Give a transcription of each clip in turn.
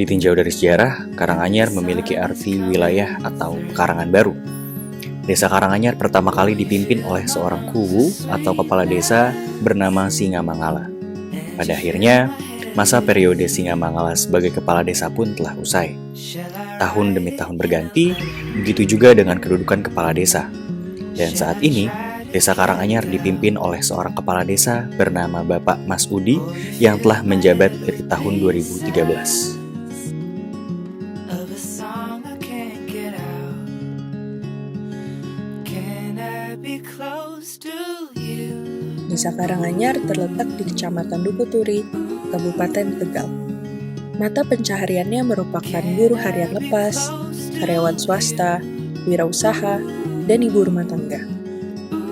Ditinjau dari sejarah, Karanganyar memiliki arti wilayah atau pekarangan baru. Desa Karanganyar pertama kali dipimpin oleh seorang kuwu atau kepala desa bernama Singamangala. Pada akhirnya, masa periode Singamangala sebagai kepala desa pun telah usai. Tahun demi tahun berganti, begitu juga dengan kedudukan kepala desa. Dan saat ini, Desa Karanganyar dipimpin oleh seorang kepala desa bernama Bapak Mas Udi yang telah menjabat dari tahun 2013. Desa Karanganyar terletak di Kecamatan Dukuturi, Kabupaten Tegal. Mata pencahariannya merupakan buruh harian lepas, karyawan swasta, wirausaha, dan ibu rumah tangga.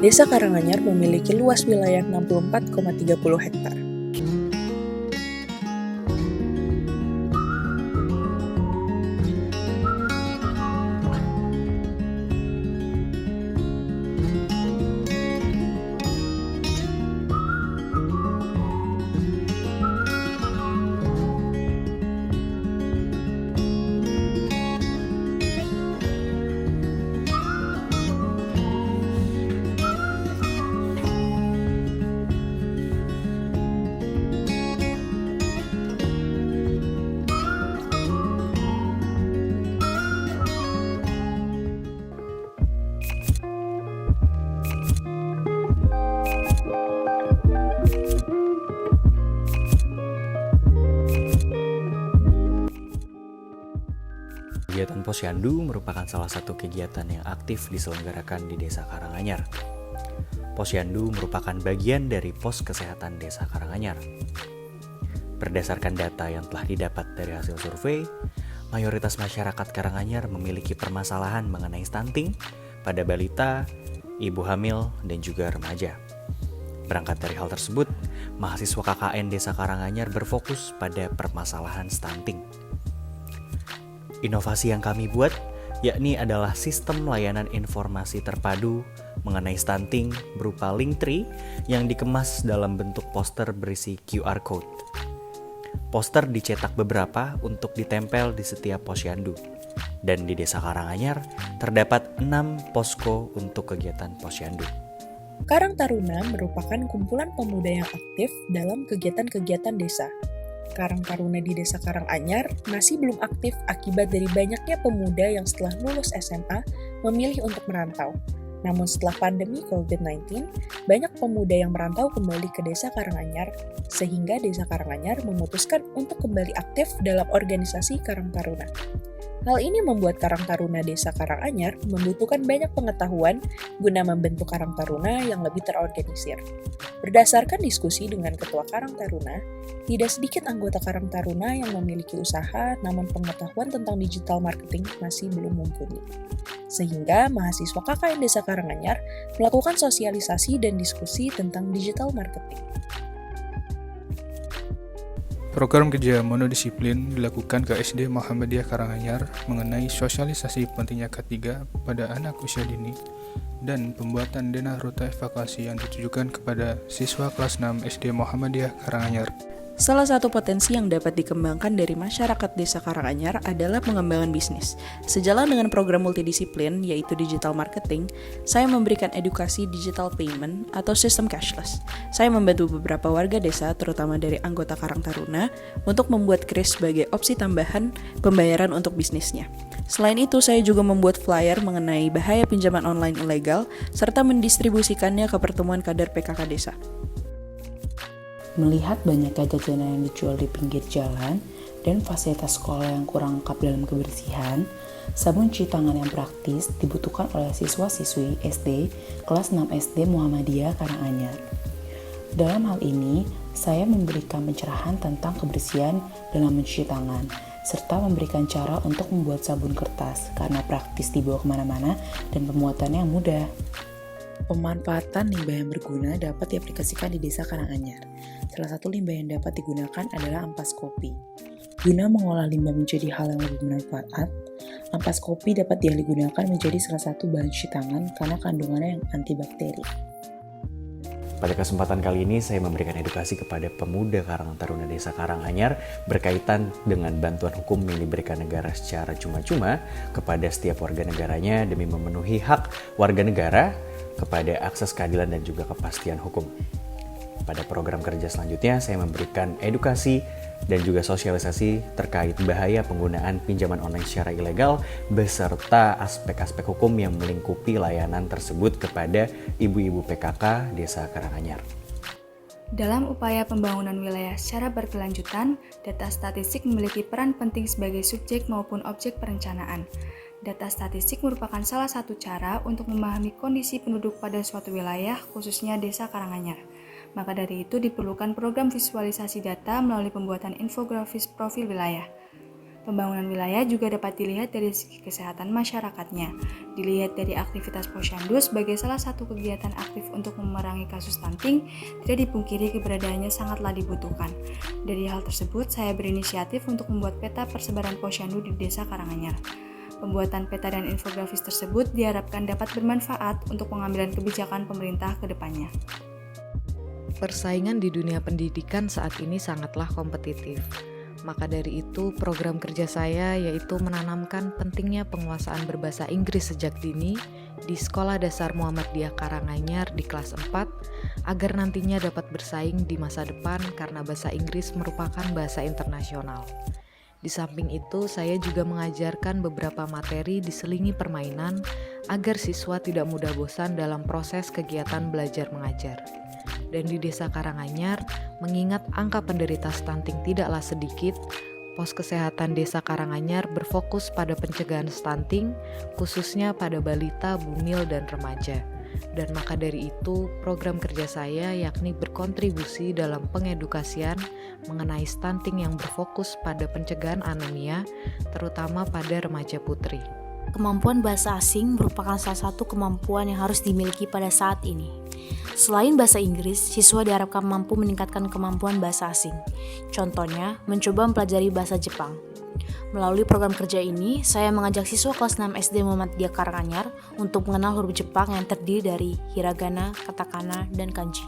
Desa Karanganyar memiliki luas wilayah 64,30 hektar. Kegiatan Posyandu merupakan salah satu kegiatan yang aktif diselenggarakan di Desa Karanganyar. Posyandu merupakan bagian dari pos kesehatan Desa Karanganyar. Berdasarkan data yang telah didapat dari hasil survei, mayoritas masyarakat Karanganyar memiliki permasalahan mengenai stunting pada balita, ibu hamil, dan juga remaja. Berangkat dari hal tersebut, mahasiswa KKN Desa Karanganyar berfokus pada permasalahan stunting. Inovasi yang kami buat yakni adalah sistem layanan informasi terpadu mengenai stunting berupa Linktree yang dikemas dalam bentuk poster berisi QR code. Poster dicetak beberapa untuk ditempel di setiap posyandu. Dan di Desa Karanganyar terdapat 6 posko untuk kegiatan posyandu. Karang Taruna merupakan kumpulan pemuda yang aktif dalam kegiatan-kegiatan desa. Karang Taruna di Desa Karanganyar masih belum aktif akibat dari banyaknya pemuda yang setelah lulus SMA memilih untuk merantau. Namun setelah pandemi COVID-19, banyak pemuda yang merantau kembali ke Desa Karanganyar, sehingga Desa Karanganyar memutuskan untuk kembali aktif dalam organisasi Karang Taruna. Hal ini membuat Karang Taruna Desa Karanganyar membutuhkan banyak pengetahuan guna membentuk Karang Taruna yang lebih terorganisir. Berdasarkan diskusi dengan Ketua Karang Taruna, tidak sedikit anggota Karang Taruna yang memiliki usaha namun pengetahuan tentang digital marketing masih belum mumpuni. Sehingga mahasiswa KKN Desa Karanganyar melakukan sosialisasi dan diskusi tentang digital marketing. Program kerja monodisiplin dilakukan ke SD Muhammadiyah Karanganyar mengenai sosialisasi pentingnya K3 pada anak usia dini dan pembuatan denah rute evakuasi yang ditujukan kepada siswa kelas 6 SD Muhammadiyah Karanganyar. Salah satu potensi yang dapat dikembangkan dari masyarakat Desa Karanganyar adalah pengembangan bisnis. Sejalan dengan program multidisiplin, yaitu digital marketing, saya memberikan edukasi digital payment atau sistem cashless. Saya membantu beberapa warga desa, terutama dari anggota Karang Taruna, untuk membuat kris sebagai opsi tambahan pembayaran untuk bisnisnya. Selain itu, saya juga membuat flyer mengenai bahaya pinjaman online ilegal, serta mendistribusikannya ke pertemuan kader PKK desa. Melihat banyaknya jajanan yang dijual di pinggir jalan dan fasilitas sekolah yang kurang lengkap dalam kebersihan, sabun cuci tangan yang praktis dibutuhkan oleh siswa-siswi SD kelas 6 SD Muhammadiyah Karanganyar. Dalam hal ini, saya memberikan pencerahan tentang kebersihan dalam mencuci tangan, serta memberikan cara untuk membuat sabun kertas karena praktis dibawa kemana-mana dan pemuatannya mudah. Pemanfaatan limbah yang berguna dapat diaplikasikan di Desa Karanganyar. Salah satu limbah yang dapat digunakan adalah ampas kopi. Guna mengolah limbah menjadi hal yang lebih bermanfaat, ampas kopi dapat digunakan menjadi salah satu bahan cuci tangan karena kandungannya yang antibakteri. Pada kesempatan kali ini saya memberikan edukasi kepada pemuda Karang Taruna Desa Karanganyar berkaitan dengan bantuan hukum yang diberikan negara secara cuma-cuma kepada setiap warga negaranya demi memenuhi hak warga negara kepada akses keadilan dan juga kepastian hukum. Pada program kerja selanjutnya saya memberikan edukasi dan juga sosialisasi terkait bahaya penggunaan pinjaman online secara ilegal beserta aspek-aspek hukum yang melingkupi layanan tersebut kepada ibu-ibu PKK Desa Karanganyar. Dalam upaya pembangunan wilayah secara berkelanjutan, data statistik memiliki peran penting sebagai subjek maupun objek perencanaan. Data statistik merupakan salah satu cara untuk memahami kondisi penduduk pada suatu wilayah, khususnya Desa Karanganyar. Maka dari itu diperlukan program visualisasi data melalui pembuatan infografis profil wilayah. Pembangunan wilayah juga dapat dilihat dari segi kesehatan masyarakatnya. Dilihat dari aktivitas Posyandu sebagai salah satu kegiatan aktif untuk memerangi kasus stunting, tidak dipungkiri keberadaannya sangatlah dibutuhkan. Dari hal tersebut, saya berinisiatif untuk membuat peta persebaran Posyandu di Desa Karanganyar. Pembuatan peta dan infografis tersebut diharapkan dapat bermanfaat untuk pengambilan kebijakan pemerintah ke depannya. Persaingan di dunia pendidikan saat ini sangatlah kompetitif. Maka dari itu, program kerja saya yaitu menanamkan pentingnya penguasaan berbahasa Inggris sejak dini di Sekolah Dasar Muhammadiyah Karanganyar di kelas 4 agar nantinya dapat bersaing di masa depan karena bahasa Inggris merupakan bahasa internasional. Di samping itu, saya juga mengajarkan beberapa materi diselingi permainan agar siswa tidak mudah bosan dalam proses kegiatan belajar mengajar. Dan di Desa Karanganyar, mengingat angka penderita stunting tidaklah sedikit, pos kesehatan Desa Karanganyar berfokus pada pencegahan stunting, khususnya pada balita, bumil, dan remaja. Dan maka dari itu, program kerja saya yakni berkontribusi dalam pengedukasian mengenai stunting yang berfokus pada pencegahan anemia, terutama pada remaja putri. Kemampuan bahasa asing merupakan salah satu kemampuan yang harus dimiliki pada saat ini. Selain bahasa Inggris, siswa diharapkan mampu meningkatkan kemampuan bahasa asing. Contohnya, mencoba mempelajari bahasa Jepang. Melalui program kerja ini, saya mengajak siswa kelas 6 SD Muhammadiyah Karanganyar untuk mengenal huruf Jepang yang terdiri dari hiragana, katakana, dan kanji.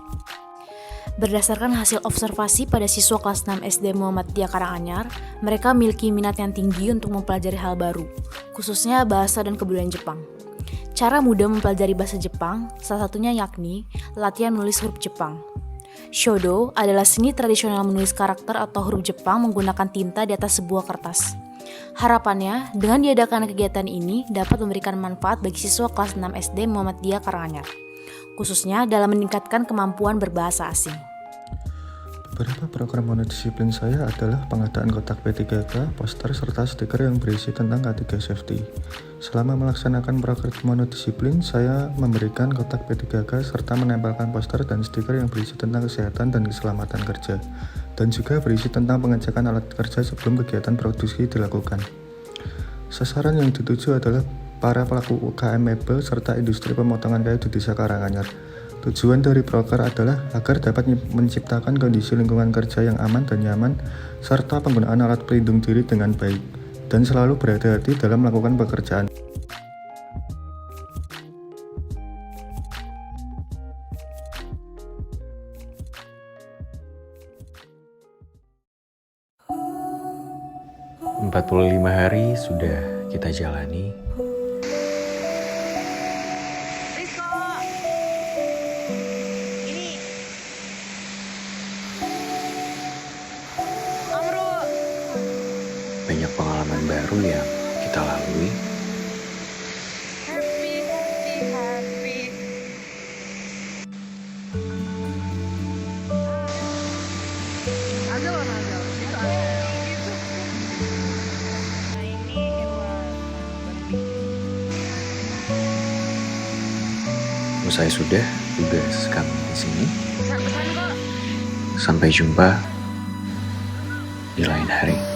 Berdasarkan hasil observasi pada siswa kelas 6 SD Muhammadiyah Karanganyar, mereka memiliki minat yang tinggi untuk mempelajari hal baru, khususnya bahasa dan kebudayaan Jepang. Cara mudah mempelajari bahasa Jepang, salah satunya yakni latihan menulis huruf Jepang. Shodo adalah seni tradisional menulis karakter atau huruf Jepang menggunakan tinta di atas sebuah kertas. Harapannya, dengan diadakan kegiatan ini dapat memberikan manfaat bagi siswa kelas 6 SD Muhammadiyah Karanganyar, khususnya dalam meningkatkan kemampuan berbahasa asing. Beberapa program monodisiplin saya adalah pengadaan kotak P3K, poster, serta stiker yang berisi tentang K3 Safety. Selama melaksanakan program monodisiplin, saya memberikan kotak P3K serta menempelkan poster dan stiker yang berisi tentang kesehatan dan keselamatan kerja, dan juga berisi tentang pengecekan alat kerja sebelum kegiatan produksi dilakukan. Sasaran yang dituju adalah para pelaku UKM mebel serta industri pemotongan kayu di Desa Karanganyar. Tujuan dari proker adalah agar dapat menciptakan kondisi lingkungan kerja yang aman dan nyaman, serta penggunaan alat pelindung diri dengan baik, dan selalu berhati-hati dalam melakukan pekerjaan. ...45 hari sudah kita jalani. Banyak pengalaman baru yang kita lalui. Usai sudah tugas kami di sini. Sampai jumpa di lain hari.